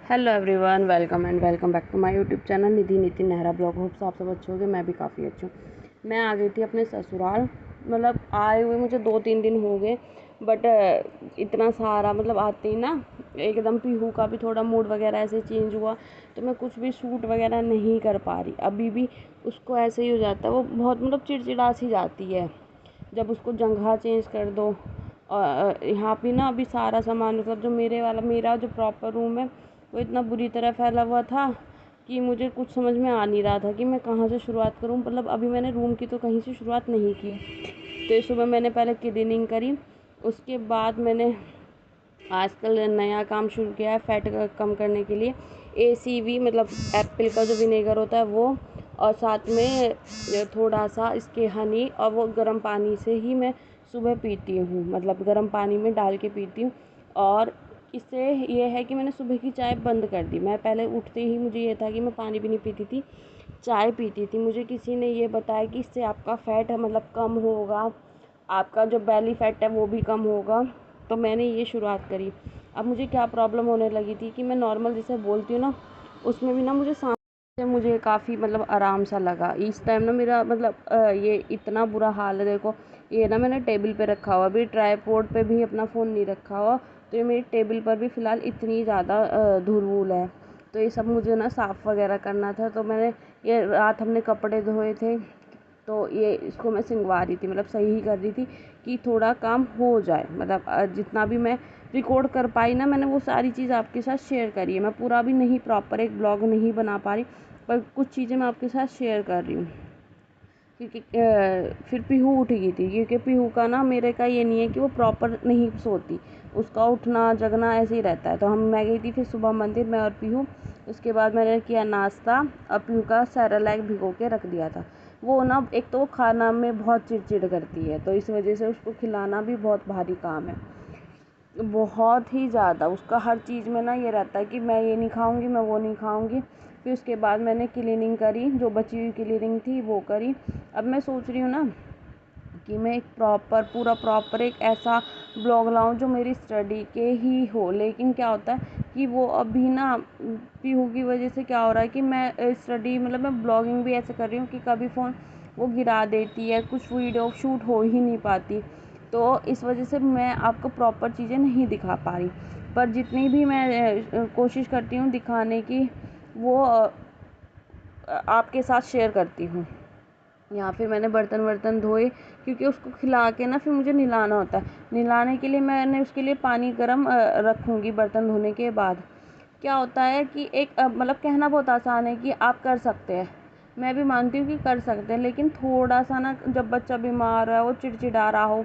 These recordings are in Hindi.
Hello everyone, welcome back to my YouTube channel Nidhi Nitin Nehra vlog. Hopes आप सब अच्छे होंगे। मैं भी काफ़ी अच्छी हूँ। मैं आ गई थी अपने ससुराल, मतलब आए हुए मुझे 2-3 दिन हो गए। बट इतना सारा मतलब आते ही ना एकदम पीहू का भी थोड़ा मूड वगैरह ऐसे चेंज हुआ, तो मैं कुछ भी शूट वगैरह नहीं कर पा रही। अभी भी उसको ऐसे ही हो जाता है, वो बहुत मतलब चिड़चिड़ा सी जाती है जब उसको जगह चेंज कर दो। और यहाँ पे ना अभी सारा सामान मतलब जो मेरा जो प्रॉपर रूम है वो इतना बुरी तरह फैला हुआ था कि मुझे कुछ समझ में आ नहीं रहा था कि मैं कहाँ से शुरुआत करूँ। मतलब अभी मैंने रूम की तो कहीं से शुरुआत नहीं की। तो इस सुबह मैंने पहले क्लीनिंग करी, उसके बाद मैंने आजकल नया काम शुरू किया है फैट कम करने के लिए। ACV मतलब एप्पल का जो विनेगर होता है वो, और साथ में थोड़ा सा इसके हनी, और वो गर्म पानी से ही मैं सुबह पीती हूँ, मतलब गर्म पानी में डाल के पीती हूँ। और इससे ये है कि मैंने सुबह की चाय बंद कर दी। मैं पहले उठते ही मुझे ये था कि मैं पानी भी नहीं पीती थी, चाय पीती थी। मुझे किसी ने ये बताया कि इससे आपका फ़ैट मतलब कम होगा, आपका जो बेली फैट है वो भी कम होगा। तो मैंने ये शुरुआत करी। अब मुझे क्या प्रॉब्लम होने लगी थी कि मैं नॉर्मल जैसे बोलती हूँ ना, उसमें भी ना मुझे सांस से मुझे काफ़ी मतलब आराम सा लगा। इस टाइम ना मेरा मतलब ये इतना बुरा हाल है। देखो ये ना मैंने टेबल पे रखा हुआ, अभी ट्राईपोड पे भी अपना फ़ोन नहीं रखा हुआ, तो ये मेरी टेबल पर भी फ़िलहाल इतनी ज़्यादा धूल वूल है। तो ये सब मुझे ना साफ़ वगैरह करना था। तो मैंने ये रात हमने कपड़े धोए थे, तो ये इसको मैं सिंगवा रही थी, मतलब सही कर रही थी कि थोड़ा काम हो जाए। मतलब जितना भी मैं रिकॉर्ड कर पाई ना, मैंने वो सारी चीज़ आपके साथ शेयर करी है। मैं पूरा भी नहीं प्रॉपर एक ब्लॉग नहीं बना पा रही, पर कुछ चीज़ें मैं आपके साथ शेयर कर रही हूँ। क्योंकि फिर पीहू उठ गई थी, क्योंकि पीहू का ना मेरे का ये नहीं है कि वो प्रॉपर नहीं सोती, उसका उठना जगना ऐसे ही रहता है। तो मैं गई थी फिर सुबह मंदिर, मैं और पीहू। उसके बाद मैंने किया नाश्ता, और पीहू का सेरेलैक भिगो के रख दिया था। वो ना एक तो वो खाना में बहुत चिड़चिड़ करती है, तो इस वजह से उसको खिलाना भी बहुत भारी काम है, बहुत ही ज़्यादा। उसका हर चीज़ में ना ये रहता है कि मैं ये नहीं खाऊंगी, मैं वो नहीं खाऊंगी। फिर उसके बाद मैंने क्लीनिंग करी, जो बची हुई क्लीनिंग थी वो करी। अब मैं सोच रही हूँ ना कि मैं एक पूरा प्रॉपर एक ऐसा ब्लॉग लाऊं जो मेरी स्टडी के ही हो। लेकिन क्या होता है कि वो अभी ना पीहू की वजह से क्या हो रहा है कि मैं स्टडी मतलब मैं ब्लॉगिंग भी ऐसे कर रही हूँ कि कभी फ़ोन वो गिरा देती है, कुछ वीडियो शूट हो ही नहीं पाती। तो इस वजह से मैं आपको प्रॉपर चीज़ें नहीं दिखा पा रही। पर जितनी भी मैं कोशिश करती हूँ दिखाने की, वो आपके साथ शेयर करती हूँ। यहाँ फिर मैंने बर्तन वर्तन धोए, क्योंकि उसको खिला के ना फिर मुझे नहलाना होता है। नहलाने के लिए मैंने उसके लिए पानी गर्म रखूँगी बर्तन धोने के बाद। क्या होता है कि एक मतलब कहना बहुत आसान है कि आप कर सकते हैं, मैं भी मानती हूँ कि कर सकते हैं, लेकिन थोड़ा सा ना जब बच्चा बीमार है, वो चिड़चिड़ा रहा हो,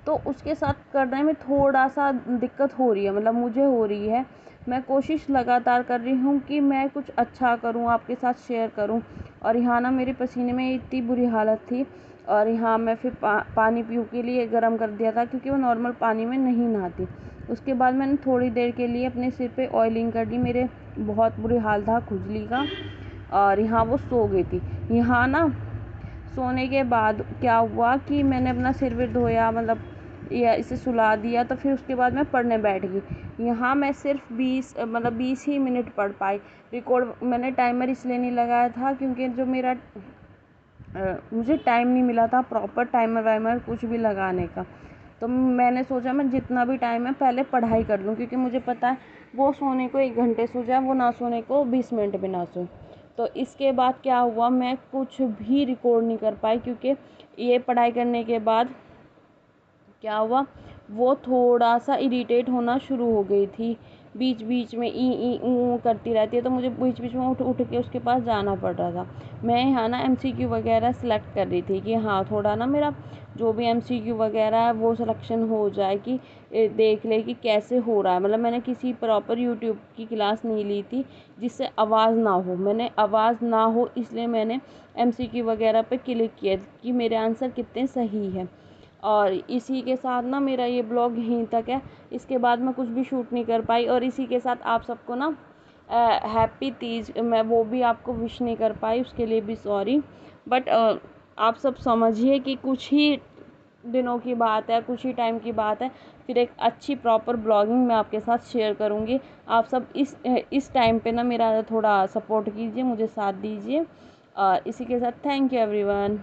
तो उसके साथ करने में थोड़ा सा दिक्कत हो रही है, मतलब मुझे हो रही है। मैं कोशिश लगातार कर रही हूँ कि मैं कुछ अच्छा करूँ, आपके साथ शेयर करूँ। और यहाँ ना मेरे पसीने में इतनी बुरी हालत थी, और यहाँ मैं फिर पानी पीहू के लिए गर्म कर दिया था, क्योंकि वो नॉर्मल पानी में नहीं नहाती। उसके बाद मैंने थोड़ी देर के लिए अपने सिर पे ऑयलिंग कर दी, मेरे बहुत बुरी हाल था खुजली का। और यहाँ वो सो गई थी। यहाँ ना सोने के बाद क्या हुआ कि मैंने अपना सिर विर धोया, मतलब या इसे सुला दिया, तो फिर उसके बाद मैं पढ़ने बैठ गई। यहाँ मैं सिर्फ 20 ही मिनट पढ़ पाई। रिकॉर्ड मैंने टाइमर इसलिए नहीं लगाया था क्योंकि जो मेरा मुझे टाइम नहीं मिला था प्रॉपर टाइमर वाइमर कुछ भी लगाने का। तो मैंने सोचा मैं जितना भी टाइम है पहले पढ़ाई कर लूँ, क्योंकि मुझे पता है वो सोने को 1 घंटे सो जाए, वो ना सोने को 20 मिनट भी ना सोए। तो इसके बाद क्या हुआ, मैं कुछ भी रिकॉर्ड नहीं कर पाई, क्योंकि ये पढ़ाई करने के बाद क्या हुआ, वो थोड़ा सा इरिटेट होना शुरू हो गई थी। बीच बीच में ई ऊ करती रहती है, तो मुझे बीच बीच में उठ उठ के उसके पास जाना पड़ रहा था। मैं यहाँ ना MCQ वगैरह सिलेक्ट कर रही थी कि हाँ थोड़ा ना मेरा जो भी MCQ वगैरह है वो सिलेक्शन हो जाए, कि देख ले कि कैसे हो रहा है। मतलब मैंने किसी प्रॉपर यूट्यूब की क्लास नहीं ली थी जिससे आवाज़ ना हो, मैंने आवाज़ ना हो इसलिए मैंने MCQ वगैरह पे क्लिक किया कि मेरे आंसर कितने सही है। और इसी के साथ ना मेरा ये ब्लॉग यहीं तक है, इसके बाद मैं कुछ भी शूट नहीं कर पाई। और इसी के साथ आप सबको ना हैप्पी तीज मैं वो भी आपको विश नहीं कर पाई, उसके लिए भी सॉरी। बट आप सब समझिए कि कुछ ही दिनों की बात है, कुछ ही टाइम की बात है, फिर एक अच्छी प्रॉपर ब्लॉगिंग मैं आपके साथ शेयर करूँगी। आप सब इस टाइम पे ना मेरा थोड़ा सपोर्ट कीजिए, मुझे साथ दीजिए। और इसी के साथ थैंक यू एवरीवन।